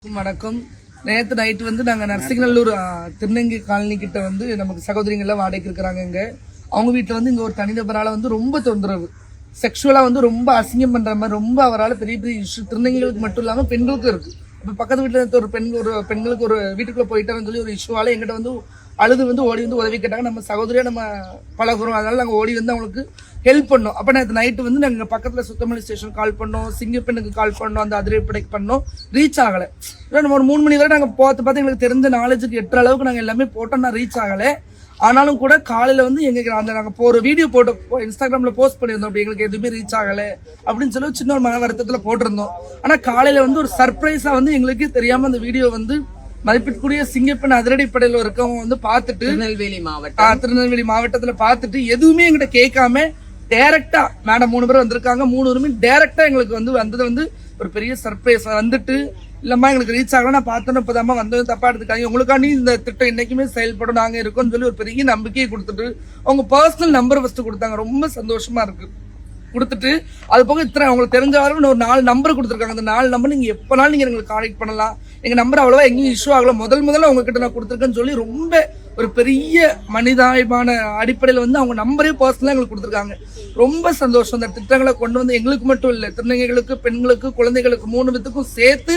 வணக்கம். நேற்று நைட்டு வந்து நாங்கள் நரசிங்கநல்லூர் திருநங்கை காலனி கிட்ட வந்து நமக்கு சகோதரிங்கள்லாம் வாடகைக்கு இருக்கிறாங்க. இங்கே அவங்க வீட்டில் வந்து இங்கே ஒரு தனிநபரால் வந்து ரொம்ப தொந்தரவு, செக்ஷுவலாக வந்து ரொம்ப அசிங்கம் பண்ணுற மாதிரி, ரொம்ப அவரால் பெரிய பெரிய இஷ்யூ திருநங்கைகளுக்கு மட்டும் இல்லாமல் பெண்களுக்கும் இருக்குது. இப்போ பக்கத்து வீட்டில் ஒரு பெண்களுக்கு ஒரு வீட்டுக்குள்ளே போயிட்டான்னு சொல்லி ஒரு இஷ்யூவால் எங்கிட்ட வந்து அழுது வந்து ஓடி வந்து உதவி கேட்டாங்க. நம்ம சகோதரியாக நம்ம பழகுறோம், அதனால நாங்கள் ஓடி வந்து அவங்களுக்கு ஹெல்ப் பண்ணோம். அப்போ நேற்று நைட்டு வந்து நாங்கள் பக்கத்தில் சுத்தமல்லி ஸ்டேஷன் கால் பண்ணோம், சிங்கப்பெண்ணுக்கு கால் பண்ணோம், அந்த அதிரப்படைக்கு பண்ணோம், ரீச் ஆகலை. நம்ம ஒரு 3 மணி வரை நாங்கள் பார்த்து எங்களுக்கு தெரிஞ்ச நாலேஜுக்கு எட்டுற அளவுக்கு நாங்கள் எல்லாமே போட்டோம், நான் ரீச் ஆகலை. ஆனாலும் கூட காலையில் வந்து எங்களுக்கு அந்த நாங்கள் ஒரு வீடியோ போட்டு இன்ஸ்டாகிராமில் போஸ்ட் பண்ணியிருந்தோம், அப்படி எங்களுக்கு எதுவுமே ரீச் ஆகலை அப்படின்னு சொல்லி சின்ன ஒரு மன வருத்தத்தில் போட்டிருந்தோம். ஆனால் காலையில் வந்து ஒரு சர்ப்ரைஸாக வந்து எங்களுக்கு தெரியாமல் அந்த வீடியோ வந்து மதிப்பிற்குரிய சிங்கப்பெண் அதிரடிப்படையில் இருக்கவங்க வந்து பார்த்துட்டு திருநெல்வேலி மாவட்டத்துல பார்த்துட்டு எதுவுமே எங்கிட்ட கேட்காம டைரக்டா மேடம் 3 பேர் வந்திருக்காங்க, 3 பேருமே டைரக்டா எங்களுக்கு வந்து வந்தது வந்து ஒரு பெரிய சர்ப்ரைஸ். வந்துட்டு இல்லம்மா எங்களுக்கு ரீச் ஆகலாம், நான் பார்த்தோன்னு இப்பதாம்மா வந்தது, தப்பா எடுத்துக்காங்க, உங்களுக்காண்டி இந்த திட்டம் இன்னைக்குமே செயல்படும், நாங்க இருக்கோம்னு சொல்லி ஒரு பெரிய நம்பிக்கையை கொடுத்துட்டு அவங்க பர்சனல் நம்பர் ஃபர்ஸ்ட் கொடுத்தாங்க. ரொம்ப சந்தோஷமா இருக்கு. கொடுத்துட்டு அது போக இத்தனை அவங்களுக்கு தெரிஞ்ச வரைக்கும் ஒரு 4 நம்பர் கொடுத்துருக்காங்க. அந்த 4 நம்பர் நீங்க எப்பனாலும் நீங்க எங்களுக்கு கான்டெக்ட் பண்ணலாம், எங்க நம்பர் அவ்வளவா எங்கேயும் இஷ்யூ ஆகல, முதல்ல உங்ககிட்ட நான் கொடுத்துருக்கேன்னு சொல்லி ரொம்ப ஒரு பெரிய மனிதாயமான அடிப்படையில் வந்து அவங்க நம்பரே பர்சனலா எங்களுக்கு கொடுத்துருக்காங்க. ரொம்ப சந்தோஷம். அந்த திட்டங்களை கொண்டு வந்து எங்களுக்கு மட்டும் இல்லை, திருநங்கைகளுக்கு, பெண்களுக்கு, குழந்தைகளுக்கு 3 பேத்துக்கும் சேர்த்து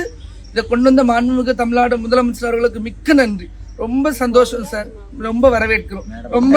இதை கொண்டு வந்த மாண்புமிகு தமிழ்நாடு முதலமைச்சர் அவர்களுக்கு மிக்க நன்றி. ரொம்ப சந்தோஷம் சார், ரொம்ப வரவேற்கிறோம். ரொம்ப